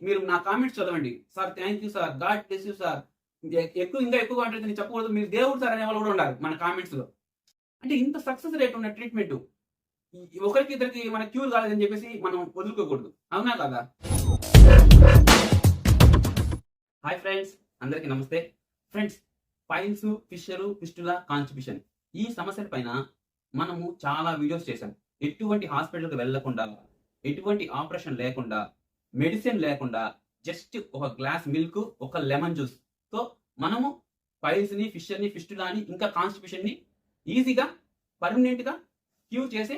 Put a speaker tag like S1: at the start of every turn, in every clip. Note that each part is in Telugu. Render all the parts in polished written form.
S1: మీరు నా కామెంట్స్ చదవండి. Sir thank you sir, God bless you sir. ఇంకా ఎక్కువ అంటే నేను చెప్పకూడదు, మీరు దేవుడు సార్ అనే వాళ్ళు కూడా ఉన్నారు మన కామెంట్స్ లో. అంటే ఇంత సక్సెస్ రేట్ ఉన్న ట్రీట్మెంట్ ఒకరికి ఇద్దరికి మన క్యూర్ కాలేదని చెప్పేసి మనం వదులుకోకూడదు. అవునా కదా? హాయ్ ఫ్రెండ్స్, అందరికీ నమస్తే. Friends, piles, fissure, fistula, constipation ఈ సమస్యల పైన మనము చాలా వీడియోస్ చేశాం. ఎటువంటి హాస్పిటల్కి వెళ్లకుండా, ఎటువంటి ఆపరేషన్ లేకుండా, మెడిసిన్ లేకుండా, జస్ట్ ఒక గ్లాస్ మిల్క్, ఒక లెమన్ జ్యూస్ తో మనము పైల్స్ ని, ఫిషర్ ని, ఫిస్టులాని, ఇంకా కాన్స్టిపేషన్ ని ఈజీగా పర్మనెంట్ గా క్యూర్ చేసే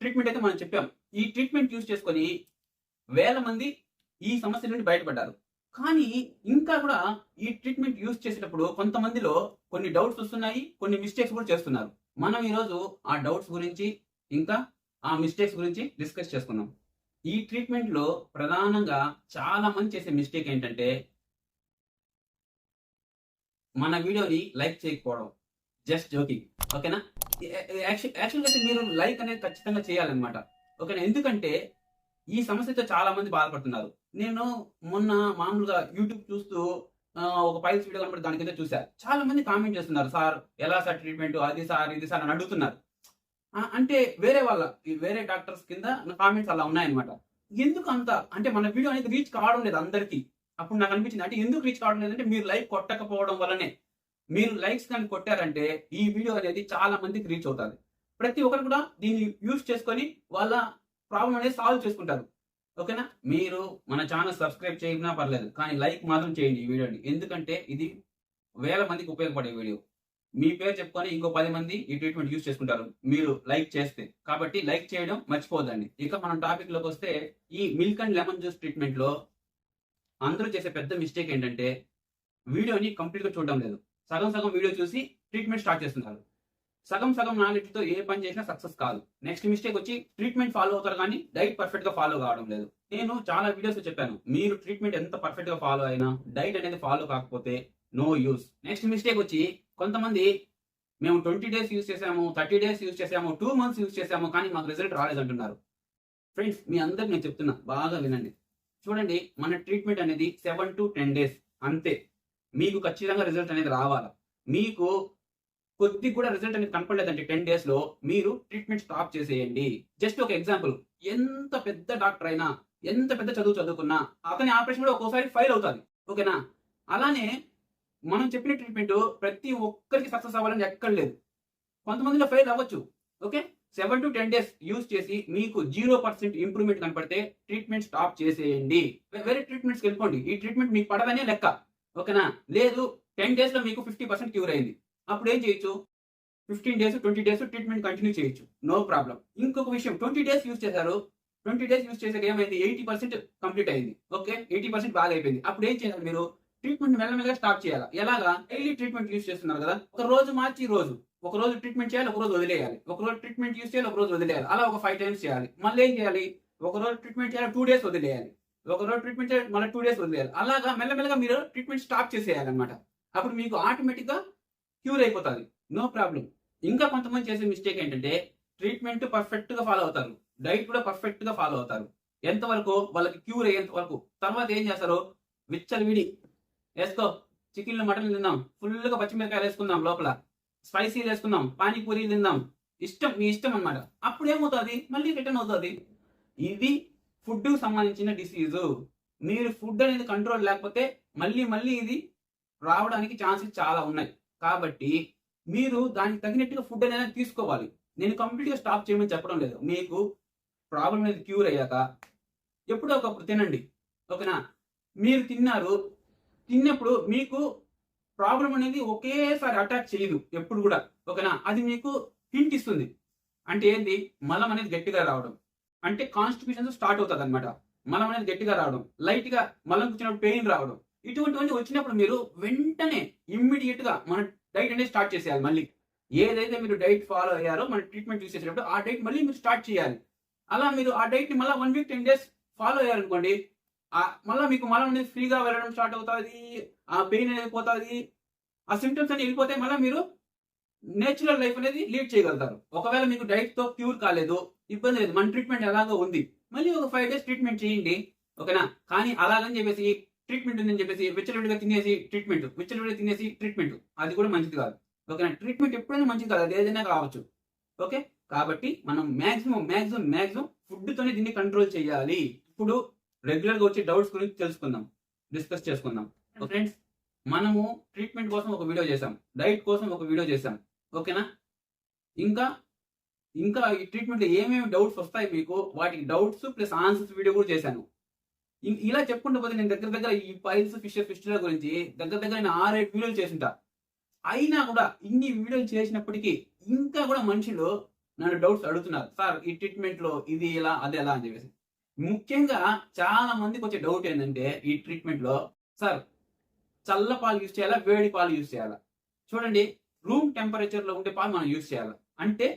S1: ట్రీట్మెంట్ అయితే మనం చెప్పాం. ఈ ట్రీట్మెంట్ యూజ్ చేసుకొని వేల మంది ఈ సమస్య నుండి బయటపడ్డారు. కానీ ఇంకా కూడా ఈ ట్రీట్మెంట్ యూజ్ చేసేటప్పుడు కొంతమందిలో కొన్ని డౌట్స్ వస్తున్నాయి, కొన్ని మిస్టేక్స్ కూడా చేస్తున్నారు. మనం ఈరోజు ఆ డౌట్స్ గురించి, ఇంకా ఆ మిస్టేక్స్ గురించి డిస్కస్ చేసుకుందాం. ఈ ట్రీట్మెంట్ లో ప్రధానంగా చాలా మంది చేసే మిస్టేక్ ఏంటంటే, మన వీడియోని లైక్ చేయకపోవడం. జస్ట్ జోకింగ్, ఓకేనా? యాక్చువల్గా మీరు లైక్ అనేది ఖచ్చితంగా చేయాలన్నమాట, ఓకేనా? ఎందుకంటే ఈ సమస్యతో చాలా మంది బాధపడుతున్నారు. నేను మొన్న మామూలుగా యూట్యూబ్ చూస్తూ ఒక పైల్స్ వీడియో కనబడి దాని కింద చూసా. చాలా మంది కామెంట్ చేస్తున్నారు, సార్ ఎలా సార్ ట్రీట్మెంట్, అది సార్ ఇది సార్ అని అడుగుతున్నారు. అంటే వేరే డాక్టర్స్ కింద కామెంట్స్ అలా ఉన్నాయన్నమాట. ఎందుకు అంత అంటే మన వీడియో అనేది రీచ్ కావడం లేదు అందరికీ. అప్పుడు నాకు అనిపించింది, అంటే ఎందుకు రీచ్ కావడం లేదంటే మీరు లైక్ కొట్టకపోవడం వల్లనే. మీరు లైక్స్ కానీ కొట్టారంటే ఈ వీడియో అనేది చాలా మందికి రీచ్ అవుతుంది. ప్రతి ఒక్కరు కూడా దీన్ని యూజ్ చేసుకొని వాళ్ళ ప్రాబ్లం అనేది సాల్వ్ చేసుకుంటారు, ఓకేనా? మీరు మన ఛానల్ సబ్స్క్రైబ్ చేయకపోయినా పర్లేదు, కానీ లైక్ మాత్రం చేయండి ఈ వీడియోని. ఎందుకంటే ఇది వేల మందికి ఉపయోగపడే వీడియో. మీ పేరు చెప్పుకొని ఇంకో 10 మంది ఈ ట్రీట్మెంట్ యూజ్ చేసుకుంటారు మీరు లైక్ చేస్తే. కాబట్టి లైక్ చేయడం మర్చిపోదండి. ఇక మనం టాపిక్ లోకి వస్తే, ఈ milk and lemon juice treatment లో అందరూ చేసే పెద్ద మిస్టేక్ ఏంటంటే, వీడియోని కంప్లీట్ గా చూడడం లేదు. సగం సగం వీడియో చూసి ట్రీట్మెంట్ స్టార్ట్ చేస్తున్నారు. సగం సగం నాలెడ్జ్ తో ఏ పని చేసినా సక్సెస్ కాదు. నెక్స్ట్ మిస్టేక్ వచ్చి, ట్రీట్మెంట్ ఫాలో అవుతారు కానీ డైట్ పర్ఫెక్ట్ గా ఫాలో కావడం లేదు. నేను చాలా వీడియోస్ చెప్పాను, మీరు ట్రీట్మెంట్ ఎంత పర్ఫెక్ట్ గా ఫాలో అయినా డైట్ అనేది ఫాలో కాకపోతే నో యూస్. నెక్స్ట్ మిస్టేక్ వచ్చి, కొంతమంది మేము 20 డేస్ యూజ్ చేసాము, 30 డేస్ యూజ్ చేసాము, 2 మంత్స్ యూజ్ చేసాము, కానీ మాకు రిజల్ట్ రాలేదంటున్నారు. ఫ్రెండ్స్, మీ అందరికి నేను చెప్తున్నా, బాగా వినండి. చూడండి, మన ట్రీట్మెంట్ అనేది 7 to 10 డేస్ అంతే. మీకు ఖచ్చితంగా రిజల్ట్ అనేది రావాలా. మీకు కొద్ది కూడా రిజల్ట్ అనేది కనపడలేదంటే 10 డేస్ లో మీరు ట్రీట్మెంట్ స్టాప్ చేసేయండి. జస్ట్ ఒక ఎగ్జాంపుల్, ఎంత పెద్ద డాక్టర్ అయినా, ఎంత పెద్ద చదువుకున్నా, అతని ఆపరేషన్ కూడా ఒక్కోసారి ఫెయిల్ అవుతుంది, ఓకేనా? అలానే మనం చెప్పిన ట్రీట్మెంట్ ప్రతి ఒక్కరికి సక్సెస్ అవ్వాలని ఎక్కడ లేదు. కొంతమందిలో ఫెయిల్ అవ్వచ్చు, ఓకే? 7 to 10 డేస్ యూజ్ చేసి మీకు 0% ఇంప్రూవ్మెంట్ కనపడితే ట్రీట్మెంట్ స్టాప్ చేసేయండి. వేరే ట్రీట్మెంట్స్కి వెళ్ళిపోండి. ఈ ట్రీట్మెంట్ మీకు పడదనే లెక్క, ఓకేనా? లేదు, 10 డేస్ లో మీకు 50% క్యూర్ అయింది, అప్పుడు ఏం చేయొచ్చు? 15 డేస్, 20 డేస్ ట్రీట్మెంట్ కంటిన్యూ చేయొచ్చు, నో ప్రాబ్లం. ఇంకొక విషయం, 20 డేస్ యూజ్ చేశారు, 20 డేస్ యూజ్ చేసాక ఏమైంది? 80% కంప్లీట్ అయింది, ఓకే? 80% బాగా అయిపోయింది. అప్పుడు ఏం చేయాలి? మీరు ట్రీట్మెంట్ మెల్లమెల్లగా స్టాప్ చేయాలి. ఎలాగా? డైలీ ట్రీట్మెంట్ యూజ్ చేస్తున్నారు కదా, ఒక రోజు మార్చి ఒక రోజు ట్రీట్మెంట్ చేయాలి, ఒక రోజు వదిలేయాలి. ఒక రోజు ట్రీట్మెంట్ యూజ్ చేయాలి, ఒక రోజు వదిలేయాలి. అలా ఒక 5 టైమ్స్ చేయాలి. మళ్ళీ ఏం చేయాలి? ఒక రోజు ట్రీట్మెంట్ చేయాలి, 2 డేస్ వదిలేయాలి. ఒక రోజు ట్రీట్మెంట్ చేయాలి, మళ్ళీ 2 డేస్ వదిలేయాలి. అలాగా మెల్లమెల్లగా మీరు ట్రీట్మెంట్ స్టాప్ చేసేయాలన్నమాట. అప్పుడు మీకు ఆటోమేటిక్ గా క్యూర్ అయిపోతుంది, నో ప్రాబ్లం. ఇంకా కొంతమంది చేసే మిస్టేక్ ఏంటంటే, ట్రీట్మెంట్ పర్ఫెక్ట్ గా ఫాలో అవుతారు, డైట్ కూడా పర్ఫెక్ట్ గా ఫాలో అవుతారు. ఎంతవరకు? వాళ్ళకి క్యూర్ అయ్యేంత వరకు. తర్వాత ఏం చేస్తారు? విచ్చలవిడి వేసుకో, చికెన్లు మటన్లు తిందాం, ఫుల్గా పచ్చిమిరకాయలు వేసుకుందాం, లోపల స్పైసీలు వేసుకుందాం, పానీపూరీలు తిందాం, ఇష్టం మీ ఇష్టం అన్నమాట. అప్పుడు ఏమవుతుంది? మళ్ళీ రిటర్న్ అవుతుంది. ఇది ఫుడ్ సంబంధించిన డిసీజు. మీరు ఫుడ్ అనేది కంట్రోల్ లేకపోతే మళ్ళీ ఇది రావడానికి ఛాన్సెస్ చాలా ఉన్నాయి. కాబట్టి మీరు దానికి తగినట్టుగా ఫుడ్ అనేది తీసుకోవాలి. నేను కంప్లీట్గా స్టాప్ చేయమని చెప్పడం లేదు. మీకు ప్రాబ్లం అనేది క్యూర్ అయ్యాక ఎప్పుడో ఒకప్పుడు తినండి, ఓకేనా? మీరు తిన్నప్పుడు మీకు ప్రాబ్లం అనేది ఒకేసారి అటాక్ చేయదు ఎప్పుడు కూడా, ఓకేనా? అది మీకు హింట్ ఇస్తుంది. అంటే ఏంటి? మలం అనేది గట్టిగా రావడం, అంటే కాన్స్టిపేషన్ స్టార్ట్ అవుతుంది అనమాట. మలం అనేది గట్టిగా రావడం, లైట్ గా మలం కూర్చున్నప్పుడు పెయిన్ రావడం, ఇటువంటివన్నీ వచ్చినప్పుడు మీరు వెంటనే ఇమ్మీడియట్ గా మన డైట్ అనేది స్టార్ట్ చేసేయాలి. మళ్ళీ ఏదైతే మీరు డైట్ ఫాలో అయ్యారో మన ట్రీట్మెంట్ యూస్ చేసేటప్పుడు ఆ డైట్ మళ్ళీ మీరు స్టార్ట్ చేయాలి. అలా మీరు ఆ డైట్ ని మళ్ళీ 1 వీక్ 10 డేస్ ఫాలో అయ్యారనుకోండి, మళ్ళీ మీకు మలం అనేది ఫ్రీగా వెళ్ళడం స్టార్ట్ అవుతుంది, ఆ పెయిన్ అనేది పోతుంది, ఆ సిమ్టమ్స్ అన్ని వెళ్ళిపోతాయి. మళ్ళీ మీరు నేచురల్ లైఫ్ అనేది లీడ్ చేయగలుగుతారు. ఒకవేళ మీకు డైట్ తో క్యూర్ కాలేదు, ఇబ్బంది లేదు, మన ట్రీట్మెంట్ ఎలాగో ఉంది, మళ్ళీ ఒక 5 డేస్ ట్రీట్మెంట్ చేయండి, ఓకేనా. కానీ అలాగని చెప్పేసి ట్రీట్మెంట్ ఉందని చెప్పేసి విచ్చలవిడిగా తినేసి ట్రీట్మెంట్ అది కూడా మంచిది కాదు. ఓకేనా. ట్రీట్మెంట్ ఎప్పుడైనా మంచిది కాదు, అది ఏదైనా కావచ్చు. ఓకే. కాబట్టి మనం మాక్సిమం ఫుడ్ తోనే దీన్ని కంట్రోల్ చేయాలి. ఇప్పుడు రెగ్యులర్ గా వచ్చే డౌట్స్ గురించి తెలుసుకుందాం, డిస్కస్ చేసుకుందాం. ఫ్రెండ్స్, మనము ట్రీట్మెంట్ కోసం ఒక వీడియో చేసాం, డైట్ కోసం ఒక వీడియో చేసాం. ఓకేనా. ఇంకా ఇంకా ఈ ట్రీట్మెంట్ లో ఏమేమి డౌట్స్ వస్తాయి మీకు, వాటికి డౌట్స్ ప్లస్ ఆన్సర్స్ వీడియో కూడా చేశాను. ఇలా చెప్పుకుంటూ పోతే నేను దగ్గర ఈ పైల్స్ ఫిస్టులా గురించి దగ్గర నేను 6-7 వీడియోలు చేసింటా. అయినా కూడా ఇన్ని వీడియోలు చేసినప్పటికీ ఇంకా కూడా మనుషులు నన్ను డౌట్స్ అడుగుతున్నారు. సార్, ఈ ట్రీట్మెంట్ లో ఇది ఎలా అది ఎలా అని చెప్పేసి. ముఖ్యంగా చాలా మందికి వచ్చే డౌట్ ఏంటంటే ఈ ట్రీట్మెంట్ లో, సార్ చల్ల పాలు యూజ్ చేయాలా, వేడి పాలు యూజ్ చేయాలా? చూడండి, రూమ్ టెంపరేచర్ లో ఉండే పాలు మనం యూజ్ చేయాలి. అంటే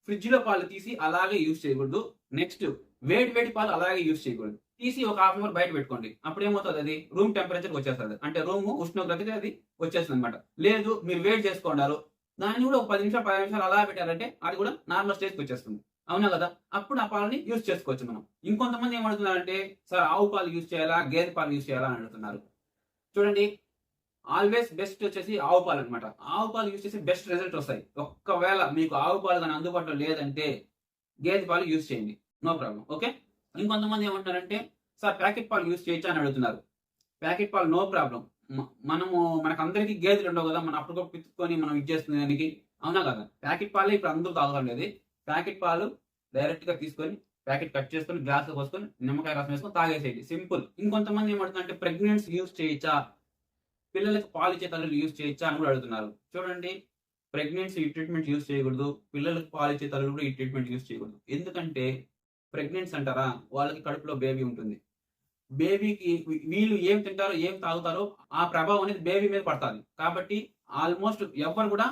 S1: ఫ్రిడ్జ్ లో పాలు తీసి అలాగే యూజ్ చేయకూడదు. నెక్స్ట్ వేడి పాలు అలాగే యూజ్ చేయకూడదు. తీసి ఒక హాఫ్ అవర్ బయట పెట్టుకోండి. అప్పుడు ఏమవుతుంది, అది రూమ్ టెంపరేచర్ వచ్చేస్తుంది, అంటే రూమ్ ఉష్ణోగ్రతకి అది వచ్చేస్తుంది అనమాట. లేదు మీరు వేడి చేసుకున్నారు, దాన్ని కూడా ఒక 10 నిమిషాలు అలా పెట్టారంటే అది కూడా నార్మల్ స్టేజ్కి వచ్చేస్తుంది. అవునా కదా. అప్పుడు ఆ పాలని యూజ్ చేసుకోవచ్చు మనం. ఇంకొంతమంది ఏమడుతున్నారంటే, సార్ ఆవు పాలు యూజ్ చేయాలా, గేదె పాలు యూజ్ చేయాలా అని అడుగుతున్నారు. చూడండి, ఆల్వేస్ బెస్ట్ వచ్చేసి ఆవు పాలు అనమాట. ఆవు పాలు యూజ్ చేసి బెస్ట్ రిజల్ట్ వస్తాయి. ఒక్కవేళ మీకు ఆవు పాలు కానీ అందుబాటులో లేదంటే గేదె పాలు యూజ్ చేయండి, నో ప్రాబ్లం. ఓకే. ఇంకొంతమంది ఏమంటారంటే, సార్ ప్యాకెట్ పాలు యూజ్ చేయొచ్చా అని అడుగుతున్నారు. ప్యాకెట్ పాలు నో ప్రాబ్లం. మనకు అందరికీ గేదెలు ఉండవు కదా, మనం అప్పటికప్పుడు పిచ్చుకొని మనం ఇచ్చేస్తుంది దానికి. అవునా కదా. ప్యాకెట్ పాలే ఇప్పుడు అందరూ తాగడం లేదు. ప్యాకెట్ పాలు డైరెక్ట్ గా తీసుకొని ప్యాకెట్ కట్ చేసుకొని గ్లాస్ లో పోసుకొని నిమ్మకాయ రసం వేసుకొని తాగేసేయండి, సింపుల్. ఇంకొంతమంది ఏమంటుందంటే, ప్రెగ్నెన్సీ యూజ్ చేయొచ్చా, పిల్లలకు పాలు ఇచ్చే తల్లులు యూజ్ చేయొచ్చా అని కూడా అడుగుతున్నారు. చూడండి, ప్రెగ్నెన్సీ ఈ ట్రీట్మెంట్ యూజ్ చేయకూడదు, పిల్లలకు పాలు ఇచ్చే తల్లులు కూడా ఈ ట్రీట్మెంట్ యూజ్ చేయకూడదు. ఎందుకంటే ప్రెగ్నెన్సీ అంటారా, వాళ్ళకి కడుపులో బేబీ ఉంటుంది. బేబీకి వీళ్ళు ఏం తింటారో ఏం తాగుతారో ఆ ప్రభావం అనేది బేబీ మీద పడుతుంది. కాబట్టి ఆల్మోస్ట్ ఎవరు కూడా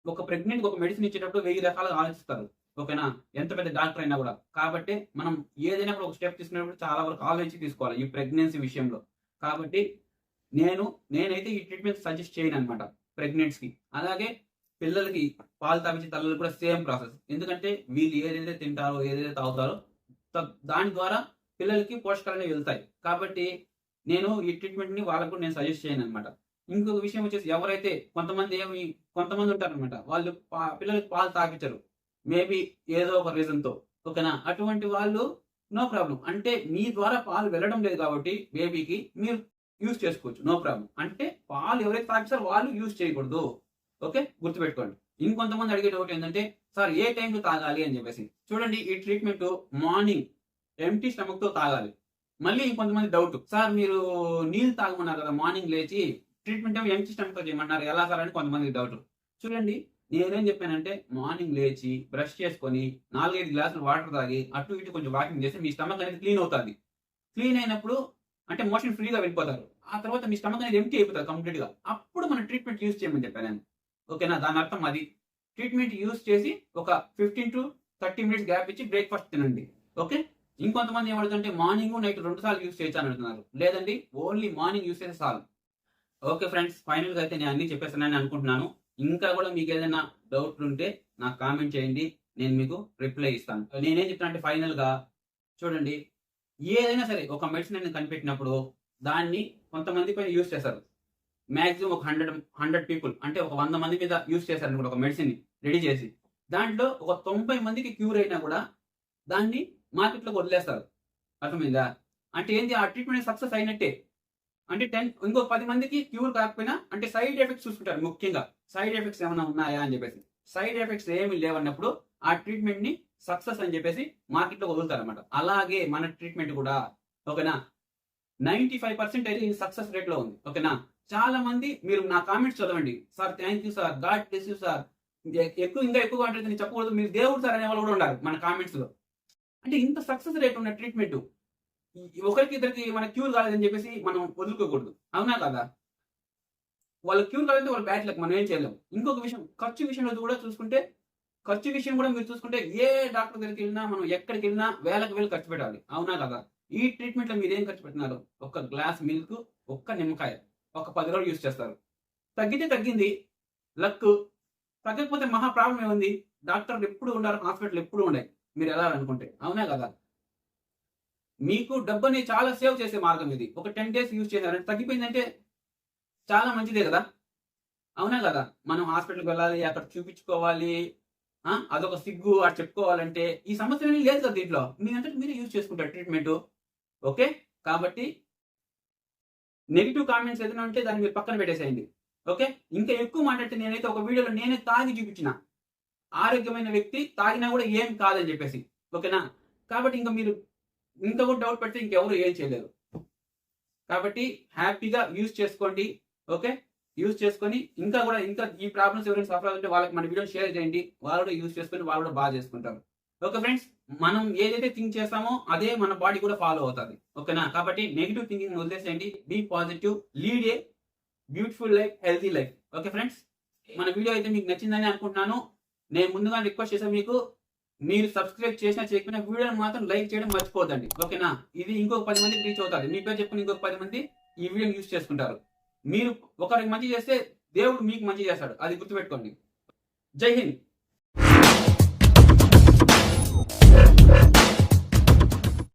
S1: ఒక ప్రెగ్నెంట్ ఒక మెడిసిన్ ఇచ్చేటప్పుడు 1000 రకాలుగా ఆలోచిస్తారు. ఓకేనా. ఎంత పెద్ద డాక్టర్ అయినా కూడా. కాబట్టి మనం ఏదైనా కూడా ఒక స్టెప్ తీసుకునేటప్పుడు చాలా వరకు ఆలోచించి తీసుకోవాలి ఈ ప్రెగ్నెన్సీ విషయంలో. కాబట్టి నేనైతే ఈ ట్రీట్మెంట్ సజెస్ట్ చేయను అనమాట ప్రెగ్నెంట్స్కి. అలాగే పిల్లలకి పాలు తాపించే తల్లులు కూడా సేమ్ ప్రాసెస్. ఎందుకంటే వీళ్ళు ఏదైతే తింటారో ఏదైతే తాగుతారో దాని ద్వారా పిల్లలకి పోషకాలు అనేవి వెళ్తాయి. కాబట్టి నేను ఈ ట్రీట్మెంట్ ని వాళ్ళకు నేను సజెస్ట్ చేయను అనమాట. ఇంకొక విషయం వచ్చేసి, ఎవరైతే కొంతమంది ఉంటారనమాట, వాళ్ళు పిల్లలకి పాలు తాపించరు, మేబీ ఏదో ఒక రీజన్ తో. ఓకేనా. అటువంటి వాళ్ళు నో ప్రాబ్లం. అంటే మీ ద్వారా పాలు వెళ్ళడం లేదు కాబట్టి బేబీకి మీరు యూజ్ చేసుకోవచ్చు, నో ప్రాబ్లం. అంటే పాలు ఎవరైతే తాపిస్తారో వాళ్ళు యూజ్ చేయకూడదు. ఓకే, గుర్తుపెట్టుకోండి. ఇంకొంతమంది అడిగే డౌట్ ఏంటంటే, సార్ ఏ టైంలో తాగాలి అని చెప్పేసి. చూడండి, ఈ ట్రీట్మెంట్ మార్నింగ్ ఎంటీ స్టమక్ తో తాగాలి. మళ్ళీ ఇంకొంతమంది డౌట్, సార్ మీరు నీళ్ళు తాగమన్నారు కదా మార్నింగ్ లేచి, ట్రీట్మెంట్ ఏమో ఎంటీ స్టమక్ తో చేయమన్నారు, ఎలా సార్ అని కొంతమంది డౌట్. చూడండి, నేనేం చెప్పానంటే, మార్నింగ్ లేచి బ్రష్ చేసుకొని 4-5 గ్లాసులు వాటర్ తాగి అటు ఇటు కొంచెం వాకింగ్ చేస్తే మీ స్టమక్ అనేది క్లీన్ అవుతుంది. క్లీన్ అయినప్పుడు అంటే మోషన్ ఫ్రీగా వెళ్ళిపోతారు. ఆ తర్వాత మీ స్టమక్ అనేది ఎంటీ అయిపోతుంది కంప్లీట్ గా. అప్పుడు మన ట్రీట్మెంట్ యూజ్ చేయమని చెప్పాను నేను. ఓకేనా. దాని అర్థం అది. ట్రీట్మెంట్ యూజ్ చేసి ఒక 15 to 30 మినిట్స్ గ్యాప్ ఇచ్చి బ్రేక్ఫాస్ట్ తినండి. ఓకే. ఇంకొంతమంది ఏమడుతుంటే, మార్నింగ్ నైట్ 2 సార్లు యూజ్ చేయొచ్చు అని అడుగుతున్నారు. లేదండి, ఓన్లీ మార్నింగ్ యూజ్ చేస్తే చాలు. ఓకే ఫ్రెండ్స్, ఫైనల్ గా అయితే నేను అన్ని చెప్పేస్తానని అనుకుంటున్నాను. ఇంకా కూడా మీకు ఏదైనా డౌట్లు ఉంటే నాకు కామెంట్ చేయండి, నేను మీకు రిప్లై ఇస్తాను. నేనేం చెప్తాను అంటే, ఫైనల్ గా చూడండి, ఏదైనా సరే ఒక మెడిసిన్ అనేది కనిపెట్టినప్పుడు దాన్ని కొంతమంది పైన యూజ్ చేస్తారు. మాక్సిమం ఒక 100 పీపుల్, అంటే ఒక 100 మంది మీద యూజ్ చేశారు అనుకోండి ఒక మెడిసిన్ రెడీ చేసి. దాంట్లో ఒక 90 మందికి క్యూర్ అయినా కూడా దాన్ని మార్కెట్లోకి వదిలేస్తారు. అర్థమైందా. అంటే ఏంటి, ఆ ట్రీట్మెంట్ సక్సెస్ అయినట్టే. అంటే ఇంకో 10 మందికి క్యూర్ కాకపోయినా అంటే సైడ్ ఎఫెక్ట్స్ చూసుకుంటారు. ముఖ్యంగా సైడ్ ఎఫెక్ట్స్ ఏమైనా ఉన్నాయా అని చెప్పేసి. సైడ్ ఎఫెక్ట్స్ ఏమి లేవన్నప్పుడు ఆ ట్రీట్మెంట్ ని సక్సెస్ అని చెప్పేసి మార్కెట్ లో వదులుతారు అనమాట. అలాగే మన ట్రీట్మెంట్ కూడా. ఓకేనా. 95% అయితే సక్సెస్ రేట్ లో ఉంది. ఓకేనా. చాలా మంది మీరు నా కామెంట్స్ చదవండి, sir thank you sir, God bless you sir, ఇంకా ఎక్కువగా అంటే నేను చెప్పకూడదు, మీరు దేవుడు సార్ అనే వాళ్ళు కూడా ఉన్నారు మన కామెంట్స్ లో. అంటే ఇంత సక్సెస్ రేట్ ఉన్న ట్రీట్మెంట్ ఒకరికి ఇద్దరికి మన క్యూర్ కాలేదని చెప్పేసి మనం వదులుకోకూడదు. అవునా కదా. వాళ్ళు క్యూర్ కాలేదంటే వాళ్ళు బ్యాడ్ లక్, మనం ఏం చేయలేం. ఇంకొక విషయం, ఖర్చు విషయంలో కూడా చూసుకుంటే, ఖర్చు విషయం కూడా మీరు చూసుకుంటే, ఏ డాక్టర్ దగ్గరికి వెళ్ళినా మనం ఎక్కడికి వెళ్ళినా వేలకు వేలు ఖర్చు పెట్టాలి. అవునా కదా. ఈ ట్రీట్మెంట్ లో మీరు ఏం ఖర్చు పెట్టినారు, ఒక గ్లాస్ మిల్క్, ఒక్క నిమ్మకాయ, ఒక 10 రోజులు యూజ్ చేస్తారు. తగ్గితే తగ్గింది, లక్. తగ్గకపోతే మహా ప్రాబ్లం ఏముంది, డాక్టర్లు ఎప్పుడు ఉన్నారు, హాస్పిటల్ ఎప్పుడు ఉన్నాయి, మీరు ఎలా అనుకుంటే. అవునా కదా. మీకు డబ్బుని చాలా సేవ్ చేసే మార్గం ఇది. ఒక 10 డేస్ యూజ్ చేశారంటే తగ్గిపోయిందంటే చాలా మంచిదే కదా! అవునా కదా! మనం హాస్పిటల్‌కి వెళ్ళాలి, అక్కడ చూపించుకోవాలి. అదొక సిగ్గు అటు చెప్పుకోవాలంటే ఈ సమస్యలేమీ లేదు కదా దీంట్లో. మీ అంతట మీరే యూజ్ చేసుకుంటారు ట్రీట్‌మెంటు. ఓకే. కాబట్టి నెగెటివ్ కామెంట్స్ ఏదైనా ఉంటే దాన్ని మీరు పక్కన పెట్టేసేయండి. ఓకే. ఇంకా ఎక్కువ మాట్లాడితే నేనైతే ఒక వీడియోలో నేనే తాగి చూపించిన. ఆరోగ్యమైన వ్యక్తి తాగినా కూడా ఏం కాదని చెప్పేసి. ఓకేనా? కాబట్టి ఇంక మీరు ఇంకా కూడా డౌట్ పడితే ఇంకెవరు ఏం చేయలేరు. కాబట్టి హ్యాపీగా యూజ్ చేసుకోండి. ఓకే. యూజ్ చేసుకొని ఇంకా ఈ ప్రాబ్లమ్స్ ఎవరైనా సఫర్ అవుతుంటే వాళ్ళకి మన వీడియోని షేర్ చేయండి. వాళ్ళు కూడా యూజ్ చేసుకొని వాళ్ళు కూడా బాగా చేసుకుంటారు. Okay friends. మనం ఏదైతే థింక్ చేస్తామో అదే మన బాడీ కూడా ఫాలో అవుతది. ఓకేనా? కాబట్టి నెగెటివ్ థింకింగ్ వదిలేసేయండి. Be positive. Lead a beautiful life, healthy life. Okay friends. మన వీడియో అయితే మీకు నచ్చిందని అనుకుంటున్నాను. నేను ముందుగా రిక్వెస్ట్ చేశాను మీకు. మీరు సబ్స్క్రైబ్ చేసినా చేయకపోయినా వీడియోని మాత్రం లైక్ చేయడం మర్చిపోద్దండి. ఓకేనా? ఇది ఇంకొక 10 మందికి రీచ్ అవుతాది. మీ పేరు చెప్పుకొని ఇంకొక 10 మంది ఈ వీడియోని యూజ్ చేసుకుంటారు. మీరు ఒకరికి మంచి చేస్తే దేవుడు మీకు మంచి చేస్తాడు. అది గుర్తుపెట్టుకోండి. జై హింద్.